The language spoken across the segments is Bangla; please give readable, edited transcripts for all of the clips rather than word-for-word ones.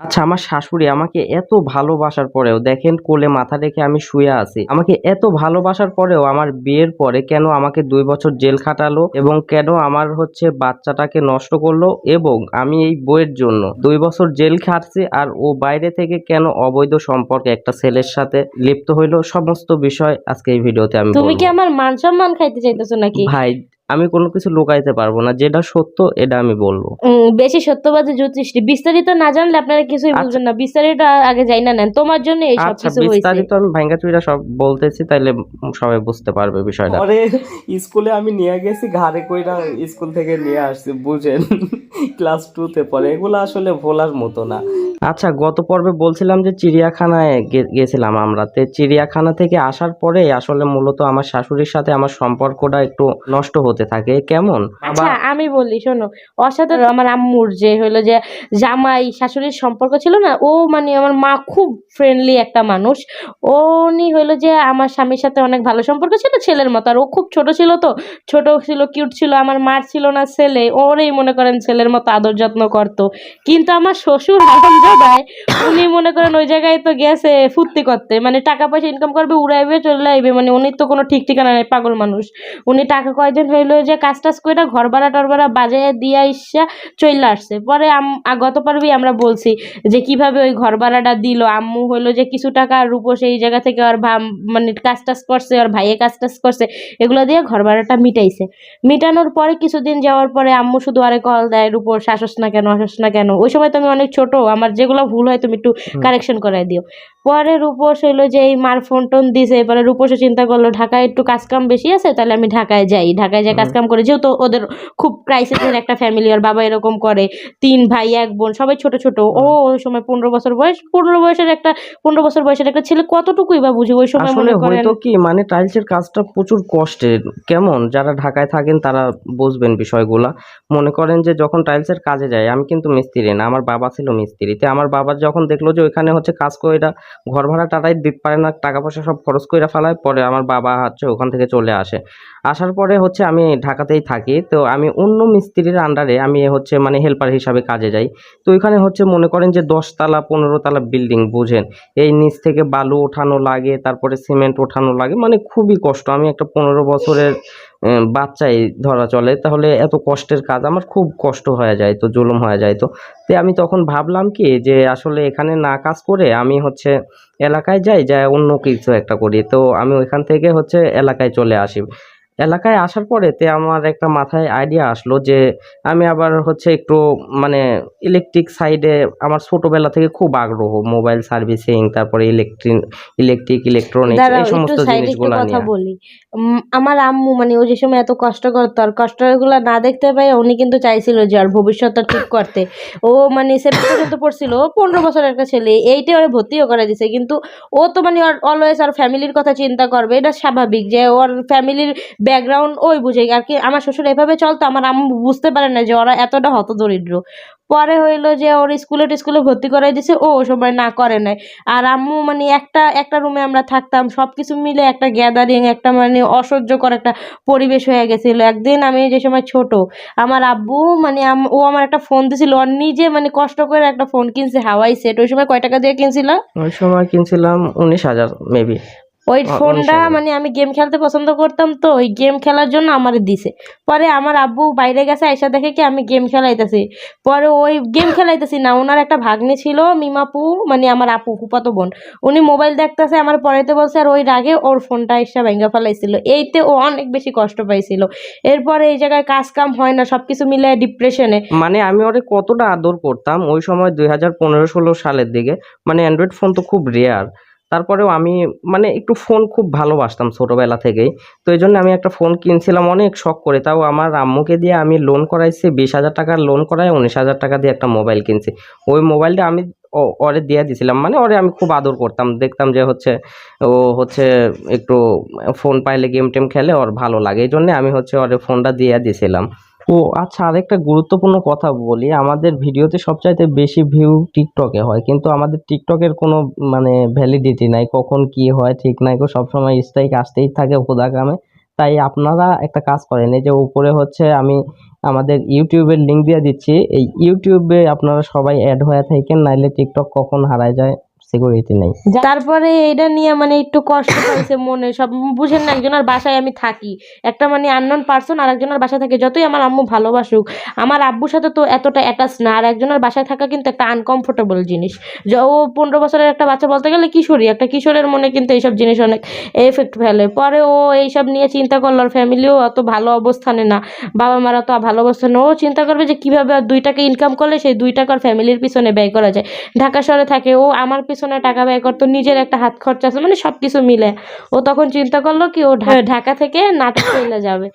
আচ্ছা, আমার শাশুড়ি আমাকে এত ভালোবাসার পরেও দেখেন কোলে মাথা রেখে আমি শুয়ে আছি। আমাকে এত ভালোবাসার পরেও আমার বিয়ের পরে কেন আমাকে ২ বছর জেল খাটালো এবং কেন আমার বাচ্চাটাকে নষ্ট করলো এবং আমি এই বউয়ের জন্য ২ বছর জেল খাটছি আর ও বাইরে থেকে কেন অবৈধ সম্পর্কে একটা ছেলের সাথে লিপ্ত হইলো, সমস্ত বিষয় আজকে এই ভিডিওতে আমি তুমি কি বলবো। আমার মান সম্মান খাইতে চাইতেছো নাকি? ভাই, আমি কোনো কিছু লুকাইতে পারবো না, যেটা সত্য এটা আমি বলবো। বেশি সত্যবাদী জ্যোতিষী। বিস্তারিত না জানলে আপনারা কিছুই আচ্ছা, বুঝবেন না। বিস্তারিত আগে যাই না নেন, তোমার জন্য এই সব আচ্ছা, কিছু হয়েছে। বিস্তারিত আমি ভাইঙ্গা চুইরা সব বলতেছি, তাইলে সবাই বুঝতে পারবে বিষয়টা। পরে স্কুলে আমি নিয়ে গেছি, ঘাড়ে কইরা স্কুল থেকে নিয়ে আসছি, বুঝেন। ক্লাস 2 তে পড়ে, এগুলো আসলে ভোলার মতো না। আচ্ছা, গত পর্বে বলছিলাম যে চিড়িয়াখানায় গেছিলাম আমরা। তে চিড়িয়াখানা থেকে আসার পরে আসলে মূলত আমার শাশুড়ির সাথে আমার সম্পর্কটা একটু নষ্ট হতে থাকে। কেমন? আচ্ছা আমি বলি শোনো, ওর সাথে আমার আম্মুর যে হলো যে জামাই শাশুড়ির সম্পর্ক ছিল না, ও মানে আমার মা খুব ফ্রেন্ডলি একটা মানুষ। উনি হইলো যে আমার স্বামীর সাথে অনেক ভালো সম্পর্ক ছিল, ছেলের মতো। আর ও খুব ছোট ছিল, তো ছোট ছিল, কিউট ছিল। আমার মার ছিল না ছেলে, ওরেই মনে করেন ছেলের মতো আদর যত্ন করতো। কিন্তু আমার শ্বশুর হারামজাদায়, উনি মনে করেন ওই জায়গায় তো গেছে ফুর্তি করতে, মানে টাকা পয়সা ইনকাম করবে, উড়াইবে, চলে আইবে। মানে উনি তো কোনো ঠিক ঠিকানা নাই, পাগল মানুষ। উনি টাকা কয়দিন হইলো যে কাজ টাজ কইরা ঘর ভাড়া টর ভাড়া বাজাইয়া দিয়া আইসা চইলা আসছে। পরে গত পর্বেই আমরা বলছি যে কিভাবে ওই ঘর ভাড়াটা দিল। আম্মু হইলো যে কিছু টাকা রূপস এই জায়গা থেকে ওর মানে কাজ টাজ করছে, ওর ভাইয়ে কাজ টাজ করছে, এগুলো দিয়ে ঘর ভাড়াটা মিটাইছে। মিটানোর পরে কিছুদিন যাওয়ার পরে আম্মু শুধু আরে কল দেয়, রূপস আসস না কেন, আসস না কেন। ওই সময় তো আমি অনেক ছোট, আমার যেগুলো ভুল হয় তুমি একটু কারেকশন করাই দিও। পরে রূপস হইলো যে এই মার ফোন টোন দিছে। এবারে রূপসও চিন্তা করলো ঢাকায় একটু কাজ কাম বেশি আছে, তাহলে আমি ঢাকায় যাই, ঢাকায় যাই কাজ কাম করে। যেহেতু ওদের খুব ক্রাইসিসের একটা ফ্যামিলি, ওর বাবা এরকম করে, ৩ ভাই ১ বোন, সবাই ছোট ছোট। ও ওই সময় ১৫ বছর বয়স, ১৫ বছর বয়সের একটা ছেলে কতটুকুই বা বুঝে ওই সময় আসলে মনে করেন। হয়তো কি মানে টাইলসের কাজটা প্রচুর কষ্টের। কেমন, যারা ঢাকায় থাকেন তারা বুঝবেন বিষয়গুলা। মনে করেন যে যখন টাইলসের কাজে যায়, আমি কিন্তু মিস্ত্রি না, আমার বাবা ছিল মিস্ত্রি। তে আমার বাবা যখন দেখলো যে ওইখানে কাজ কইরা ঘর ভাড়া টাড়াই দিতে পারে না, টাকা পয়সা সব খরচ কইরা ফেলায়, পরে আমার বাবা ওখান থেকে চলে আসে। আসার পরে আমি ঢাকাতেই থাকি। তো আমি অন্য মিস্ত্রির আন্ডারে আমি মানে হেল্পার হিসাবে কাজে যাই। তো ওইখানে মনে করেন যে ১০ তালা ১৫ তালা বিল্ডিং, বুঝেন। এই নিচ থেকে বালু ওঠানো লাগে, তারপরে সিমেন্ট ওঠানো লাগে, মানে খুবই কষ্ট। আমি একটা ১৫ বছরের বাচ্চাই ধরা চলে, তাহলে এত কষ্টের কাজ আমার খুব কষ্ট হয়ে যায়, তো জুলুম হয়ে যায়। তো আমি তখন ভাবলাম কি যে আসলে এখানে না কাজ করে আমি এলাকায় যাই, যাই অন্য কিছু একটা করি। তো আমি ওইখান থেকে এলাকায় চলে আসি। এলাকায় আসার পরে আমার একটা মাথায় আইডিয়া আসলো যে আমি আবার একটু মানে ইলেকট্রিক সাইডে আমার ছোটবেলা থেকে খুব আগ্রহ, মোবাইল সার্ভিসিং, তারপরে ইলেকট্রনিক্স, এই দাঁড়াও একটু সমস্ত সাইডে একটু জিনিসগুলা কথা নিয়ে। বলি। আমার আম্মু মানে ও যে সময় এত কষ্ট করতো, আর কষ্টগুলো না দেখতে পাই উনি কিন্তু চাইছিল যে আর ভবিষ্যৎটা ঠিক করতে। ও মানে 7 পর্যন্ত পড়ছিল, 15 বছরের একটা ছেলে, এইটে ওরে ভর্তিও করে দিছে। কিন্তু ও তো মানে অলওয়েজ আর ফ্যামিলির কথা চিন্তা করবে, এটা স্বাভাবিক যে ওর ফ্যামিলির ব্যাকগ্রাউন্ড ওই বুঝে আর কি। আমার শ্বশুর এভাবে চলতো, আমার আম্মু বুঝতে পারে না যে ওরা এতটা হতদরিদ্র। পরে হইলো যে ওর স্কুলে টিস্কুলে ভর্তি করাই দিছে, ও সময় না করে নাই। আর আম্মু মানে একটা একটা রুমে আমরা থাকতাম, সবকিছু মিলে একটা গ্যাদারিং, একটা মানে অসহ্যকর একটা পরিবেশ হয়ে গেছিল। একদিন আমি যে সময় ছোট, আমার আব্বু মানে ও আমার একটা ফোন দিছিল, ওর নিজে মানে কষ্ট করে একটা ফোন কিনছে, হাওয়াই সেট। ওই সময় কয় টাকা দিয়ে কিনছিল? ওই সময় কিনছিলাম ১৯,০০০ মেবি। ওই ফোনটা ১৯,০০০। মানে আমি গেম খেলতে পছন্দ করতাম, তো ওই গেম খেলার জন্য আমারে দিছে। পরে আমার আব্বু বাইরে গেছে, আইসা দেখে কি আমি গেম খেলাইতেছি। পরে ওই গেম খেলাইতেছি না, ওনার একটা ভাগ্নি ছিল মিমাপু, মানে আমার আপু ফুপাতো বোন। উনি মোবাইল দেখতেছে, আমার পড়াইতে বলছে, আর ওই রাগে ওর ফোনটা এসে ভেঙে ফেলাইছিল। এইতে ও অনেক বেশি কষ্ট পাইছিল। এরপরে এই জায়গায় কাজ কাম হয় না, সবকিছু মিলে ডিপ্রেশনে। মানে আমি ওরে কতটা আদর করতাম ওই সময়, ২০১৫-১৬ সালের দিকে। মানে অ্যান্ড্রয়েড ফোন তো খুব রেয়ার। তারপরেও আমি মানে একটু ফোন খুব ভালোবাসতাম ছোটবেলা থেকেই। তো এইজন্য আমি একটা ফোন কিনছিলাম অনেক শখ করে। তাও আমার আম্মুকে দিয়ে আমি লোন করাইছি, ২০,০০০ টাকার লোন করায় ১৯,০০০ টাকা দিয়ে একটা মোবাইল কিনছি। ওই মোবাইলটা আমি ওরে দিয়ে দিছিলাম। মানে ওরে আমি খুব আদর করতাম। দেখতাম যে ও একটু ফোন পাইলে গেম টেম খেলে, ওর ভালো লাগে। এইজন্যে আমি ওরে ফোনটা দিয়ে দিছিলাম। ও আচ্ছা, আরেকটা গুরুত্বপূর্ণ কথা বলি। আমাদের ভিডিওতে সবচাইতে বেশি ভিউ টিকটকে হয়, কিন্তু আমাদের টিকটকের কোনো মানে ভ্যালিডিটি নাই, কখন কি হয় ঠিক নাই। সবসময় স্ট্রাইক আসতেই থাকে খোদাকামে। তাই আপনারা একটা কাজ করেন, এই যে উপরে হচ্ছে আমি আমাদের ইউটিউবের লিঙ্ক দিয়ে দিচ্ছি, এই ইউটিউবে আপনারা সবাই অ্যাড হয়ে থাকেন, নাইলে টিকটক কখন হারায় যায় সিকিউরিটি নেই। তারপরে এটা নিয়ে মানে একটু কষ্ট পাইছে মনে, সব বুঝেন না, একজনের বাসায় আমি থাকি, একটা মানে আননোন পার্সন আর একজনের বাসায় থাকে, যতই আমার আম্মু ভালোবাসুক আমার আব্বুর সাথে তো এতটা অ্যাটাচ না, আর একজনের বাসায় থাকা কিন্তু একটা আনকমফোর্টেবল জিনিস। যে ও 15 বছরের একটা বাচ্চা, বলতে গেলে কিশোরী, একটা কিশোরের মনে কিন্তু এইসব জিনিস অনেক এফেক্ট ফেলে। পরে ও এইসব নিয়ে চিন্তা করলো, আর ফ্যামিলিও অত ভালো অবস্থানে না, বাবা মারা তো ভালো অবস্থানে, ও চিন্তা করবে যে কীভাবে 2 টাকা ইনকাম করলে সেই 2 টাকার ফ্যামিলির পিছনে ব্যয় করা যায়। ঢাকা শহরে থাকে, ও আমার পিছনে টাকা ব্যয় করতো, নিজের একটা হাত খরচা আছে, মানে সব কিছু মিলে ও তখন চিন্তা করলো কি ও ঢাকা থেকে নাটক চলে যাবে।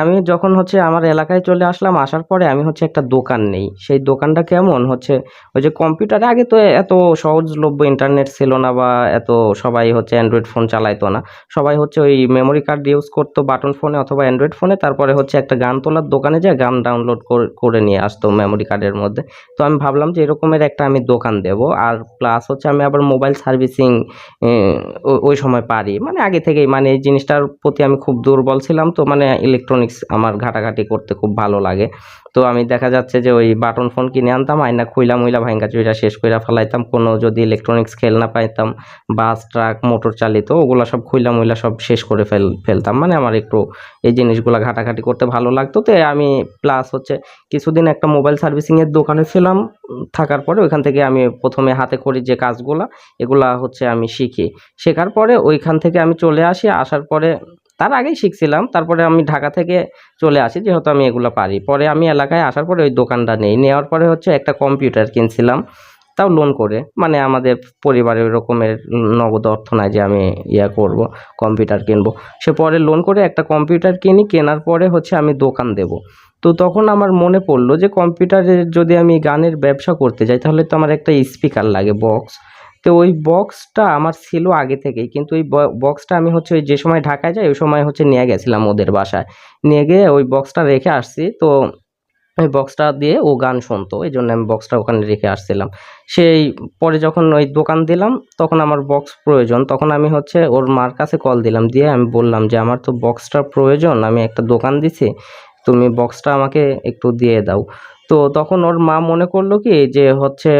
আমি যখন হচ্ছে আমার এলাকায় চলে আসলাম, আসার পরে আমি হচ্ছে একটা দোকান নেই। সেই দোকানটা কেমন হচ্ছে, ওই যে কম্পিউটারে আগে তো এত সহজলভ্য ইন্টারনেট ছিল না, বা এত সবাই হচ্ছে অ্যান্ড্রয়েড ফোন চালাইতো না। সবাই হচ্ছে ওই মেমোরি কার্ড ইউজ করতো বাটন ফোনে অথবা অ্যান্ড্রয়েড ফোনে, তারপরে হচ্ছে একটা গান তোলার দোকানে যায় গান ডাউনলোড করে নিয়ে আসতো মেমোরি কার্ডের মধ্যে। তো আমি ভাবলাম যে এরকমের একটা আমি দোকান দেব, আর প্লাস হচ্ছে আমি আবার মোবাইল সার্ভিসিং ওই সময় পারি, মানে আগে থেকেই, মানে এই জিনিসটার প্রতি আমি খুব দুর্বল ছিলাম, তো মানে ইলেকট্রনিক্স আমার ঘাটাঘাটি করতে খুব ভালো লাগে। তো আমি দেখা যাচ্ছে যে ওই বাটন ফোন কিনে আনতাম, আইনা খুইলা মুইলা ভাঙ্গা চুইরা শেষ কইরা ফেলাইতাম। কোনো যদি ইলেকট্রনিক্স খেলনা পাইতাম, বাস ট্রাক মোটর চালিত, ওগুলা সব খুইলা মুইলা সব শেষ করে ফেলতাম। মানে আমার একটু এই জিনিসগুলা ঘাটাঘাটি করতে ভালো লাগতো। তো আমি প্লাস হচ্ছে কিছুদিন একটা মোবাইল সার্ভিসিংয়ের দোকানে ছিলাম, থাকার পরে ওইখান থেকে আমি প্রথমে হাতে করি যে কাজগুলা, এগুলা হচ্ছে আমি শিখি। শেখার পরে ওইখান থেকে আমি চলে আসি, আসার পরে তার আগেই শিখছিলাম, তারপরে আমি ঢাকা থেকে চলে আসি, যেহেতু আমি এগুলো পারি। পরে আমি এলাকায় আসার পরে ওই দোকানটা নেই, নেওয়ার পরে হচ্ছে একটা কম্পিউটার কিনছিলাম, তাও লোন করে। মানে আমাদের পরিবারে ওই রকমের নগদ অর্থ নাই যে আমি করব, কম্পিউটার কিনবো। সে পরে লোন করে একটা কম্পিউটার কিনি, কেনার পরে হচ্ছে আমি দোকান দেব। তো তখন আমার মনে পড়লো যে কম্পিউটারের যদি আমি গানের ব্যবসা করতে যাই, তাহলে তো আমার একটা স্পিকার লাগে, বক্স। তো ওই বক্সটা আমার ছিল আগে থেকেই, কিন্তু ওই বক্সটা আমি হচ্ছে ওই যে সময় ঢাকায় যাই ওই সময় হচ্ছে নিয়ে গেছিলাম ওদের বাসায়, নিয়ে গিয়ে ওই বক্সটা রেখে আসছি। তো ওই বক্সটা দিয়ে ও গান শুনতো, এই জন্য আমি বক্সটা ওখানে রেখে আসছিলাম। সেই পরে যখন ওই দোকান দিলাম, তখন আমার বক্স প্রয়োজন, তখন আমি হচ্ছে ওর মার কাছে কল দিলাম, দিয়ে আমি বললাম যে আমার তো বক্সটা প্রয়োজন, আমি একটা দোকান দিছি, তুমি বক্সটা আমাকে একটু দিয়ে দাও। তো তখন ওর মা মনে করলো কি যে হচ্ছে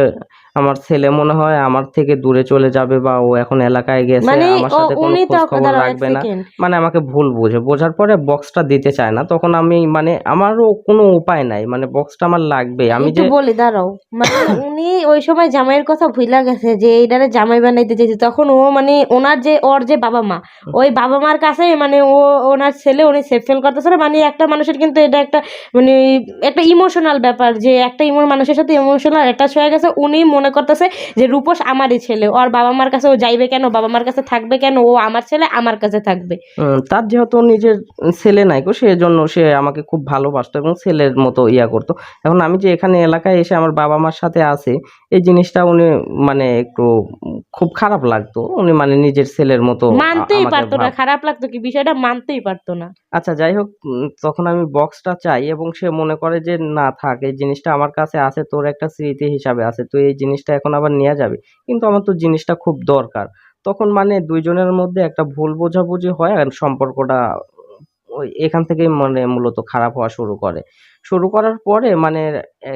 আমার ছেলে মনে হয় আমার থেকে দূরে চলে যাবে, বা ও এখন এলাকায় গেছে, মানে আমার সাথে কোনো উনি খোঁজ খবর দাঁড়াও এক রাখবে না। সেকেন্ড, মানে আমাকে ভুল বোঝার পরে বক্সটা দিতে চায় না। তখন আমি মানে আমারও কোনো উপায় নাই, মানে বক্সটা আমার লাগবে। আমি একটু যে বলি দাঁড়াও, মানে উনি ওই সময় জামাইয়ের কথা ভুইলা গেছে যে এইটারে জামাই বানাইতে চাইছে, তখন ও মানে ওর যে বাবা মা, ওই বাবা মার কাছে মানে ওনার ছেলে উনি সেফ ফিল করতেছে না। মানে একটা মানুষের কিন্তু এটা একটা মানে একটা ইমোশনাল ব্যাপার, যে একটা মানুষের সাথে ইমোশনাল অ্যাটাচ হয়ে গেছে, উনি মনে করতেছে যে রূপস আমারই ছেলে, ওর বাবা মার কাছে ও যাইবে কেন, বাবা মার কাছে থাকবে কেন, ও আমার ছেলে আমার কাছে থাকবে। তার যেহেতু নিজের ছেলে নাই গো, সেজন্য সে আমাকে খুব ভালোবাসতো এবং ছেলের মতো করতো। এখন আমি যে এখানে এলাকায় এসে আমার বাবা মার সাথে আছি, এই জিনিসটা উনি মানে একটু খুব খারাপ লাগতো। উনি মানে নিজের ছেলের মতো মানতেই আমাকে পারতো না, খারাপ লাগতো কি, বিষয়টা মানতেই পারতো না। আচ্ছা যাই হোক, তখন আমি বক্সটা চাই এবং সে মনে করে যে না থাক, এই জিনিসটা আমার কাছে আছে, তোর একটা স্মৃতি হিসাবে আছে, তুই এই জিনিসটা এখন আবার নিয়ে যাবি। কিন্তু আমার তো জিনিসটা খুব দরকার। তখন মানে দুইজনের মধ্যে একটা ভুল বোঝাবুঝি হয়, আর সম্পর্কটা ওই এখান থেকেই মানে মূলত খারাপ হওয়া শুরু করে। শুরু করার পরে মানে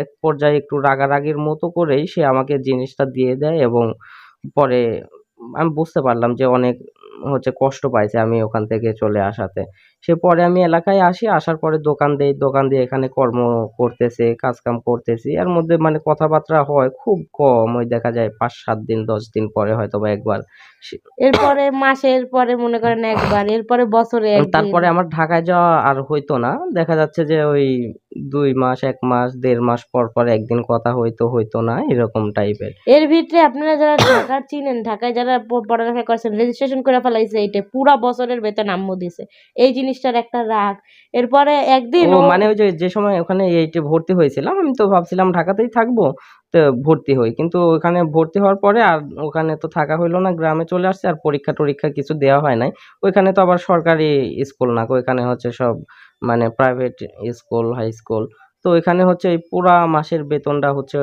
এক পর্যায়ে একটু রাগারাগির মতো করেই সে আমাকে জিনিসটা দিয়ে দেয়, এবং পরে আমি বুঝতে পারলাম যে অনেক হচ্ছে কষ্ট পাইছে আমি ওখান থেকে চলে আসাতে। সে পরে আমি এলাকায় আসি, আসার পরে দোকান দেই, দোকান দিয়ে এখানে কর্ম করতেছি, কাজকাম করতেছি। এর মধ্যে মানে কথাবার্তা হয় খুব কম, ওই দেখা যায় ৫-৭ দিন ১০ দিন পরে হয়তোবা একবার। সে এরপরে মাসের পরে মনে করেন একবার, এরপরে বছরে একদিন। তারপরে আমার ঢাকায় যাওয়া আর হইতো না। দেখা যাচ্ছে যে ওই ২ মাস, ১ মাস, ১.৫ মাস পর একদিন কথা হইতো না, এরকম টাইপের। এর ভিতরে আপনারা যারা ঢাকার চিনেন, ঢাকায় যারা পড়ালেখা করছেন, রেজিস্ট্রেশন করে ফেলাইছে, এইটা পুরা বছরের বেতন আম্মু দিছে, এই জিনিসটার একটা রাগ। এরপরে একদিন ও মানে ওই যে সময় ওখানে এইটে ভর্তি হয়েছিলাম, আমি তো ভাবছিলাম ঢাকাতেই থাকবো। তো ভর্তি হই। কিন্তু ওখানে ভর্তি হওয়ার পরে আর ওখানে তো থাকা হইল না। গ্রামে চলে আসছি, আর পরীক্ষা-টরীক্ষা কিছু দেওয়া হয় নাই। ওইখানে তো আবার সরকারি স্কুল না। ওইখানে হচ্ছে সব মানে প্রাইভেট স্কুল, হাই স্কুল। তো ওইখানে হচ্ছে এই পুরা মাসের বেতনটা হচ্ছে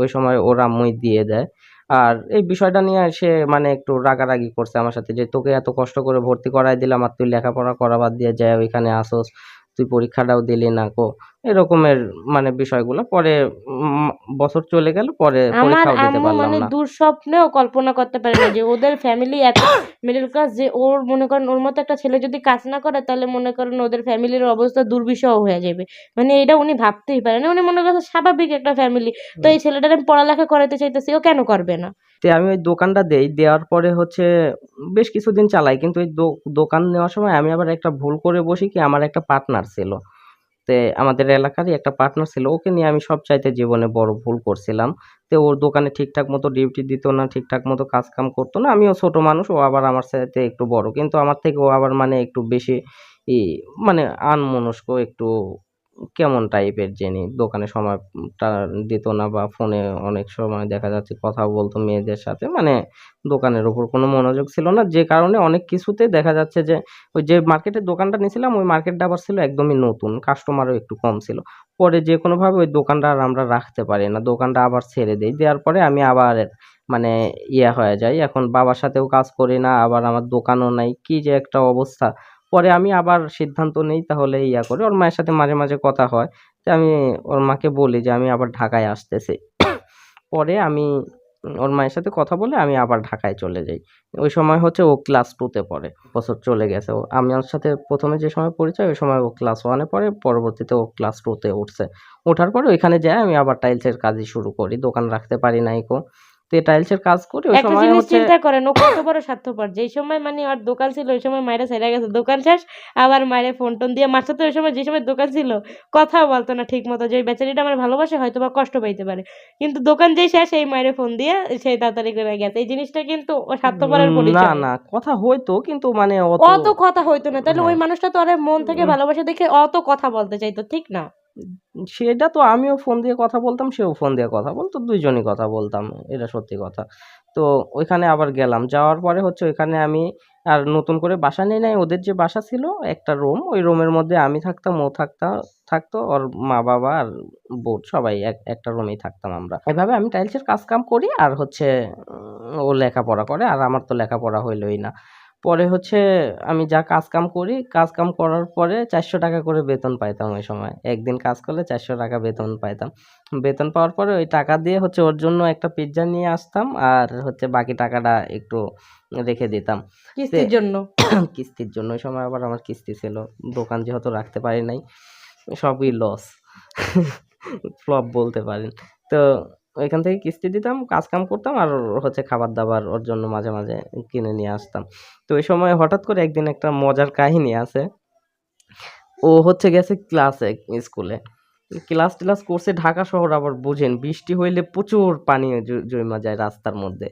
ওই সময় ওর আম্মুই দিয়ে দেয়। আর এই বিষয়টা নিয়ে সে মানে একটু রাগারাগি করছে আমার সাথে, যে তোকে এত কষ্ট করে ভর্তি করাই দিলাম আর তুই লেখাপড়া করা বাদ দিয়ে যায় ওইখানে আসোস, তুই পরীক্ষাটাও দিলি না কো, এরকমের মানে বিষয়গুলো। পরে উম, বছর চলে গেল, পরে আমার পরীক্ষাও দিতে আম্মু পারলাম মানে না। দুঃস্বপ্নেও কল্পনা করতে পারে না যে ওদের ফ্যামিলি এত মিডল ক্লাস, যে ওর মনে করেন ওর মতো একটা ছেলে যদি কাজ না করে তাহলে মনে করেন ওদের ফ্যামিলির অবস্থা দুর্বিষহ হয়ে যাবে। মানে এটা উনি ভাবতেই পারেন না। উনি মনে করছে স্বাভাবিক একটা ফ্যামিলি, তো এই ছেলেটার আমি পড়ালেখা করাতে চাইতেছি, ও কেন করবে না? তে আমি ওই দোকানটা দেই, দেওয়ার পরে হচ্ছে বেশ কিছুদিন চালাই, কিন্তু ওই দোকান নেওয়ার সময় আমি আবার একটা ভুল করে বসি কি, আমার একটা পার্টনার ছিল, তে আমাদের এলাকারই একটা পার্টনার ছিল, ওকে নিয়ে আমি সব চাইতে জীবনে বড় ভুল করছিলাম। তো ওর দোকানে ঠিকঠাক মতো ডিউটি দিত না, ঠিকঠাক মতো কাজ কাম করতো না। আমিও ছোট মানুষ, ও আবার আমার সাথে একটু বড়, কিন্তু আমার থেকে ও আবার মানে একটু বেশি ই মানে আনমনস্ক, একটু কেমন টাইপের যিনি, দোকানে সময়টা দিত না, বা ফোনে অনেক সময় দেখা যাচ্ছে কথা বলতো মেয়েদের সাথে, মানে দোকানের উপর কোনো মনোযোগ ছিল না, যে কারণে অনেক কিছুতে দেখা যাচ্ছে যে ওই যে মার্কেটের দোকানটা নিয়েছিলাম ওই মার্কেটটা আবার ছিল একদমই নতুন, কাস্টমারও একটু কম ছিল। পরে যে কোনোভাবে ওই দোকানটা আর আমরা রাখতে পারি না, দোকানটা আবার ছেড়ে দেই, দেওয়ার পরে আমি আবার মানে ইয়ে হয়ে যাই, এখন বাবার সাথেও কাজ করি না, আবার আমার দোকানও নাই, কি যে একটা অবস্থা। পরে আমি আবার সিদ্ধান্ত নেই তাহলে ইয়া করে, ওর মায়ের সাথে মাঝে মাঝে কথা হয়, তো আমি ওর মাকে বলি যে আমি আবার ঢাকায় আসতেছি। পরে আমি ওর মায়ের সাথে কথা বলে আমি আবার ঢাকায় চলে যাই। ওই সময় হচ্ছে ও ক্লাস 2 তে পড়ে। বছর চলে গেছে। ও আমার সাথে ১ম এ যে সময় পরিচয় ওই সময় ও ক্লাস 1 এ পড়ে। পরবর্তীতে ও ক্লাস 2 তে উঠছে। ওঠার পরে ওইখানে যাই আমি আবার টাইলসের কাজই শুরু করি। দোকান রাখতে পারি নাই কো। তো এই টাইলসের কাজ করি ওই একটা সময় জিনিস হচ্ছে চিন্তা করেন, ও কত বড় স্বার্থপর। যেই সময় মানে ওর দোকান ছিল ওই সময় মায়েরা ছেড়ে গেছে, দোকান শেষ, আবার মায়ের ফোন টোন দিয়ে, মার সাথে ওই সময় যে সময় দোকান ছিল কথাও বলতো না ঠিক মতো, যে ওই বেচারিটা আমার ভালোবাসে হয়তো বা কষ্ট পাইতে পারে, কিন্তু দোকান যেই শেষ সেই মায়ের ফোন দিয়ে সেই তাড়াতাড়ি করে গেছে। এই জিনিসটা কিন্তু ও স্বার্থপরের না, পরিচয়। না কথা হইতো কিন্তু মানে অত অত কথা হইতো না, তাহলে ওই হ্যাঁ। মানুষটা তো আরে মন থেকে উম ভালোবাসা দেখে অত কথা বলতে চাইতো, ঠিক না? সেটা তো আমিও ফোন দিয়ে কথা বলতাম, সেও ফোন দিয়ে কথা বলতো, ২ জনই কথা বলতাম। এটা সত্যি কথা। তো ওইখানে আবার গেলাম। যাওয়ার পরে হচ্ছে ওইখানে আমি আর নতুন করে বাসা নেই নাই। ওদের যে বাসা ছিল একটা রুম, ওই রুমের মধ্যে আমি থাকতাম, ও থাকতো, ওর মা-বাবা আর বোন সবাই একটা রুমেই থাকতাম আমরা। এভাবে আমি টাইলসের কাজ-কাম করি আর হচ্ছে ও লেখাপড়া করে আর আমার তো লেখাপড়া হইলই না। পরে হচ্ছে আমি যা কাজ-কাম করি, কাজ-কাম করার পরে ৳৪০০ করে বেতন পাইতাম ওই সময়। একদিন কাজ করলে ৳৪০০ বেতন পাইতাম। বেতন পাওয়ার পরে ওই টাকা দিয়ে হচ্ছে ওর জন্য একটা পিজ্জা নিয়ে আসতাম আর হচ্ছে বাকি টাকাটা একটু রেখে দিতাম। তে কিস্তির জন্য। কিস্তির জন্য। ওই সময় আবার আমার কিস্তি ছিল। দোকান যেহেতু রাখতে পারি নাই, সবই লস। ফ্লপ বলতে পারেন। তো ওইখান থেকে কিস্তি দিতাম, কাজ-কাম করতাম আর ওর হচ্ছে খাবার-দাবার ওর জন্য মাঝে মাঝে কিনে নিয়ে আসতাম। তো ওই সময় হঠাৎ করে একদিন একটা মজার কাহিনী আছে। ও হচ্ছে গেছে ক্লাসে, স্কুলে। ক্লাস-টিলাস করছে, ঢাকা শহর আবার বুঝেন বৃষ্টি হইলে প্রচুর পানি জইমা যায় রাস্তার মধ্যে।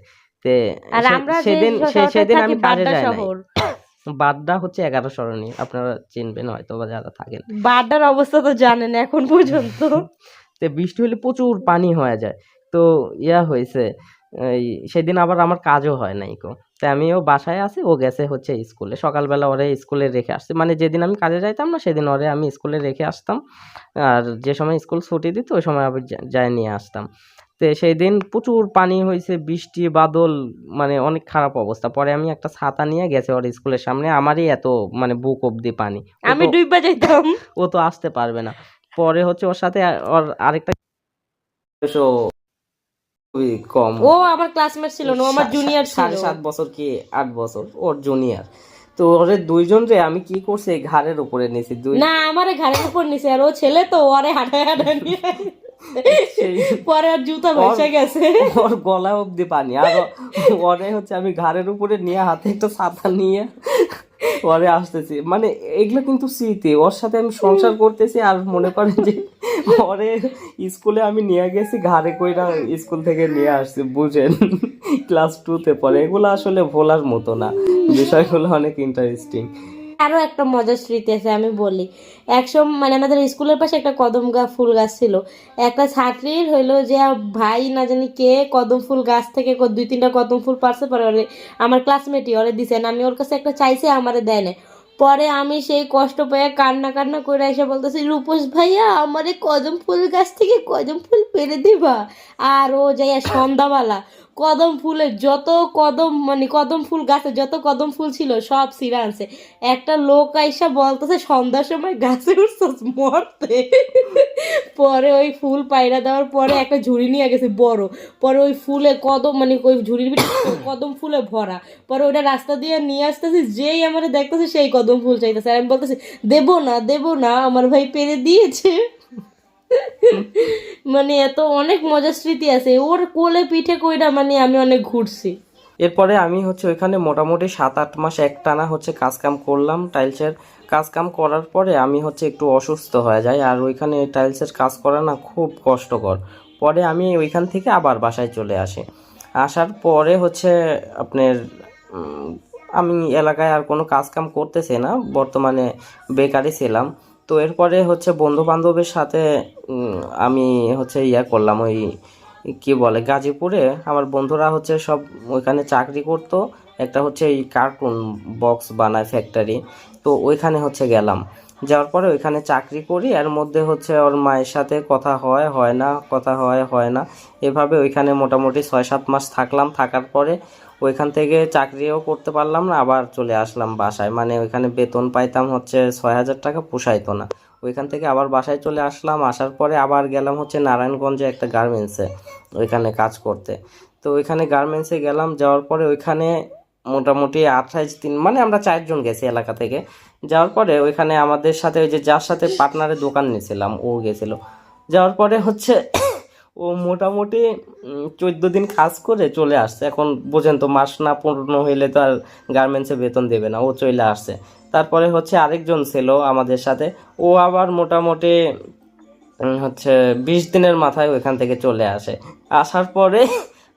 তে আর সে আমরা যে সেদিন শহরটায় সেদিন থাকি আমি কাজে বাড্ডা যাই নাই। শহর। বাড্ডা হচ্ছে ১১ সরণি। আপনারা চিনবেন হয়তোবা যারা থাকেন। বাড্ডার অবস্থা তো জানেন এখন পর্যন্ত। তে বৃষ্টি হলে প্রচুর পানি হয়ে যায়। তো ইয়া হইছে, এই সেদিন আবার আমার কাজও হয় নাই কো। তা আমিও বাসায় আছি, ও গেছে হচ্ছে স্কুলে। সকালবেলা ওরে স্কুলে রেখে আসছি। মানে যেদিন আমি কাজে যাইতাম না সেদিন ওরে আমি স্কুলে রেখে আসতাম। আর যে সময় স্কুল ছুটি দিত ওই সময় আবার যায়ে নিয়ে আসতাম। তো সেইদিন প্রচুর পানি হইছে, বৃষ্টি বাদল, মানে অনেক খারাপ অবস্থা। পরে আমি একটা ছাতা নিয়ে গেছি ওর স্কুলের সামনে। আমারই এত মানে বুক অব্দি পানি। আমি ডুইবা যাইতাম। ও তো আসতে পারবে না। পরে হচ্ছে ওর সাথে ওর আরেকটা বয়সও খুবই কম। ও আমার ক্লাসমেট ছিল না, ও আমার জুনিয়র ছিল। ৭.৫ বছর কি ৮ বছর ওর জুনিয়র। তো ওরে ২ জন রে আমি কি করছি ঘাড়ের উপরে নিছি। না, আমারে ঘাড়ের উপর নিছে, আর ও ছেলে তো ওরে হাঁটায় হাঁটায় নিয়ে সেই পরে আর জুতা ওর বসে গেছে। ওর গলা অব্দি পানি। আর ওরে হচ্ছে আমি ঘাড়ের উপরে নিয়ে হাতে একটা ছাতা নিয়ে পরে আসতেছি। মানে এগুলো কিন্তু স্মৃতি। ওর সাথে আমি সংসার করতেছি আর মনে করেন যে ওরে স্কুলে আমি নিয়ে গেছি ঘাড়ে কইরা, স্কুল থেকে নিয়ে আসছি, বুঝেন। ক্লাস 2 তে পড়ে। এগুলো আসলে ভোলার মতো না। বিষয়গুলো অনেক ইন্টারেস্টিং। আরো একটা মজার স্মৃতি আছে, আমি বলি। একসময় মানে আমাদের স্কুলের পাশে একটা কদম গাছ, ফুল গাছ ছিল। একটা ছাত্রীর হইলো যে ভাই না জানি কে কদম ফুল গাছ থেকে ২-৩টা কদম ফুল পারছে, পরে ওরে আমার ক্লাসমেটই ওরে দিছেন, আমি ওর কাছে একটা চাইছি, আমারে দেয় না। পরে আমি সেই কষ্ট পেয়ে কান্না কান্না করে এসে বলতেছি, রূপস ভাইয়া আমারে কদম ফুল গাছ থেকে কদম ফুল পেরে দিবা। আর ও যাইয়া সন্ধ্যাবেলা কদম ফুলের যত কদম মানে কদম ফুল গাছে যত কদম ফুল ছিল সব ছিঁড়ে আনছে। একটা লোক আইসা বলতেছে সন্ধ্যার সময় গাছে উঠছস মরতে। পরে ওই ফুল পাইরা দেওয়ার পরে একটা ঝুড়ি নিয়ে গেছে বড়। পরে ওই ফুলে কদম মানে ওই ঝুড়ির ভিতরে কদম ফুলে ভরা। পরে ওইটা রাস্তা দিয়ে নিয়ে আসতেছি, যেই আমারে দেখতেছে সেই কদম ফুল চাইতেছে। আর আমি বলতেছি দেবো না আমার ভাই পেরে দিয়েছে। মানে এত অনেক মজার স্মৃতি আছে ওর কোলে পিঠে কইরা, মানে আমি অনেক ঘুরছি। এরপরে আমি হচ্ছে ওইখানে মোটামুটি 7-8 মাস একটানা হচ্ছে কাজকাম করলাম। টাইলসের কাজকাম করার পরে আমি হচ্ছে একটু অসুস্থ হয়ে যাই, আর ওইখানে টাইলসের কাজ করা না খুব কষ্টকর। পরে আমি ওইখান থেকে আবার বাসায় চলে আসি। আসার পরে হচ্ছে আপনার আমি এলাকায় আর কোনো কাজ কাম করতেছি না, বর্তমানে বেকারই ছিলাম। তো এরপরে হচ্ছে বন্ধু বান্ধবের সাথে আমি হচ্ছে করলাম ওই কি বলে গাজীপুরে আমার বন্ধুরা হচ্ছে সব ওইখানে চাকরি করতো। একটা হচ্ছে এই কার্টুন বক্স বানায় ফ্যাক্টরি, তো ওইখানে হচ্ছে গেলাম। যাওয়ার পরে ওইখানে চাকরি করি, এর মধ্যে হচ্ছে ওর মায়ের সাথে কথা হয় না, কথা হয় না, এভাবে ওইখানে মোটামুটি 6-7 মাস থাকলাম। থাকার পরে ওইখান থেকে চাকরিও করতে পারলাম না, আবার চলে আসলাম বাসায়। মানে ওইখানে বেতন পাইতাম হচ্ছে 6,000 টাকা, পোষাইতো না। ওইখান থেকে আবার বাসায় চলে আসলাম। আসার পরে আবার গেলাম হচ্ছে নারায়ণগঞ্জে একটা গার্মেন্টসে ওইখানে কাজ করতে। তো ওইখানে গার্মেন্টসে গেলাম, যাওয়ার পরে ওইখানে মোটামুটি 28 দিন, মানে আমরা 4 জন গেছি এলাকা থেকে। যাওয়ার পরে ওইখানে আমাদের সাথে ওই যে যার সাথে পার্টনারের দোকান নিয়েছিলাম ও গেছিল। যাওয়ার পরে হচ্ছে ও মোটামুটি 14 দিন কাজ করে চলে আসছে। এখন বোঝেন তো, মাস না পূর্ণ হইলে তো আর গার্মেন্টসে বেতন দেবে না, ও চলে আসছে। তারপরে হচ্ছে আরেকজন ছিল আমাদের সাথে, ও আবার মোটামুটি হচ্ছে 20 দিনের মাথায় ওইখান থেকে চলে আসে। আসার পরে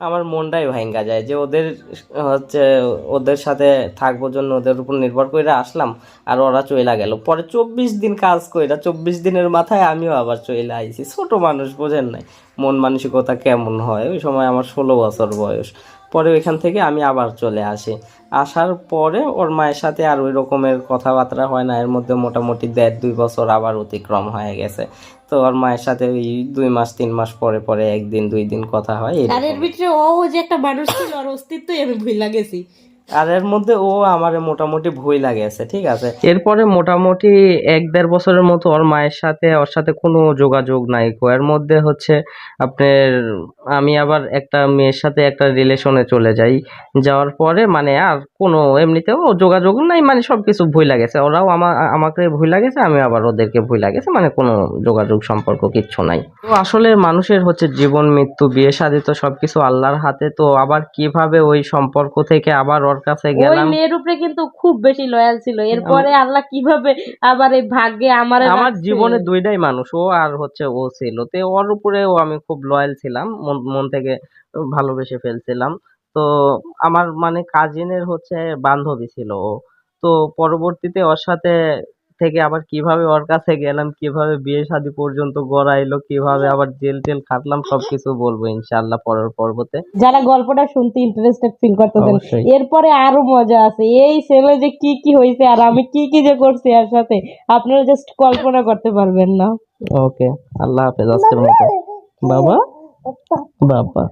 আমার মনটাই ভাঙ্গা যায় যে হচ্ছে ওদের সাথে থাকবো জন্য ওদের উপর নির্ভর করে আসলাম, আর ওরা চইলা গেল। পরে 24 দিন কাজ কইরা 24 দিনের মাথায় আমিও আবার চইলা আইছি। ছোট মানুষ, বোঝেন নাই মন মানসিকতা কেমন হয়। ওই সময় আমার 16 বছর বয়স। পরে ওইখান থেকে আমি আবার চলে আসি। আসার পরে ওর মায়ের সাথে আর ওই রকমের কথাবার্তা হয় না। এর মধ্যে মোটামুটি 1.5-2 বছর আবার অতিক্রম হয়ে গেছে। তো ওর মায়ের সাথে ওই 2 মাস 3 মাস পরে পরে 1 দিন 2 দিন কথা হয় আর এর এরকম। ভিতরে ও যে একটা মানুষ ছিল ওর অস্তিত্বই আমি ভুইলা গেছি। আর এর মধ্যে ও আমারে মোটামুটি ভয় লাগেছে, ঠিক আছে। এরপরে মোটামুটি 1-1.5 বছরের মতো ওর সাথে কোনো যোগাযোগ নাই গো। এর মধ্যে হচ্ছে আপনার আমি আবার একটা মেয়ের সাথে একটা রিলেশনে চলে যাই। যাওয়ার পরে মানে আর কোনো এমনিতেও যোগাযোগ নাই, মানে সবকিছু ভুল লাগেছে। ওরাও আমাকে ভুল লাগেছে, আমি আবার ওদেরকে ভুল লাগেছে, মানে কোনো যোগাযোগ সম্পর্ক কিচ্ছু নাই। তো আসলে মানুষের হচ্ছে জীবন মৃত্যু, বিয়ে শাদী তো সবকিছু আল্লাহর হাতে। তো আবার কিভাবে ওই সম্পর্ক থেকে আবার ওর কাছে ওই গেলাম। মেয়ের উপরে কিন্তু খুব বেশি লয়াল ছিল। এরপরে আল্লাহ কিভাবে আবার এই ভাগ্যে আমারে আমার রাখছে। জীবনে দুইটাই মানুষ, ও আর হচ্ছে ও ছিল। তো ওর উপরেও আমি খুব লয়াল ছিলাম, মন মন থেকে ভালোবেসে ফেলছিলাম। তো আমার মানে কাজিনের হচ্ছে বান্ধবী ছিল ও। তো পরবর্তীতে ওর সাথে থেকে আবার কিভাবে ওর কাছে গেলাম, কিভাবে বিয়ে শাদী পর্যন্ত গড়াইলো, কিভাবে আবার জেল টেল খাটলাম, সবকিছু বলবো ইনশাআল্লাহ পরের পর্বতে। যারা গল্পটা শুনতে ইন্টারেস্টেড ফিল করতেছেন, অবশ্যই। এরপরে আরো মজা আছে। এই ছেলে যে কি কি হয়েছে আর আমি কি কি যে করছি এর সাথে, আপনারা জাস্ট কল্পনা করতে পারবেন না। ওকে, আল্লাহ হাফেজ আজকের মতো। বাবা, বাবা।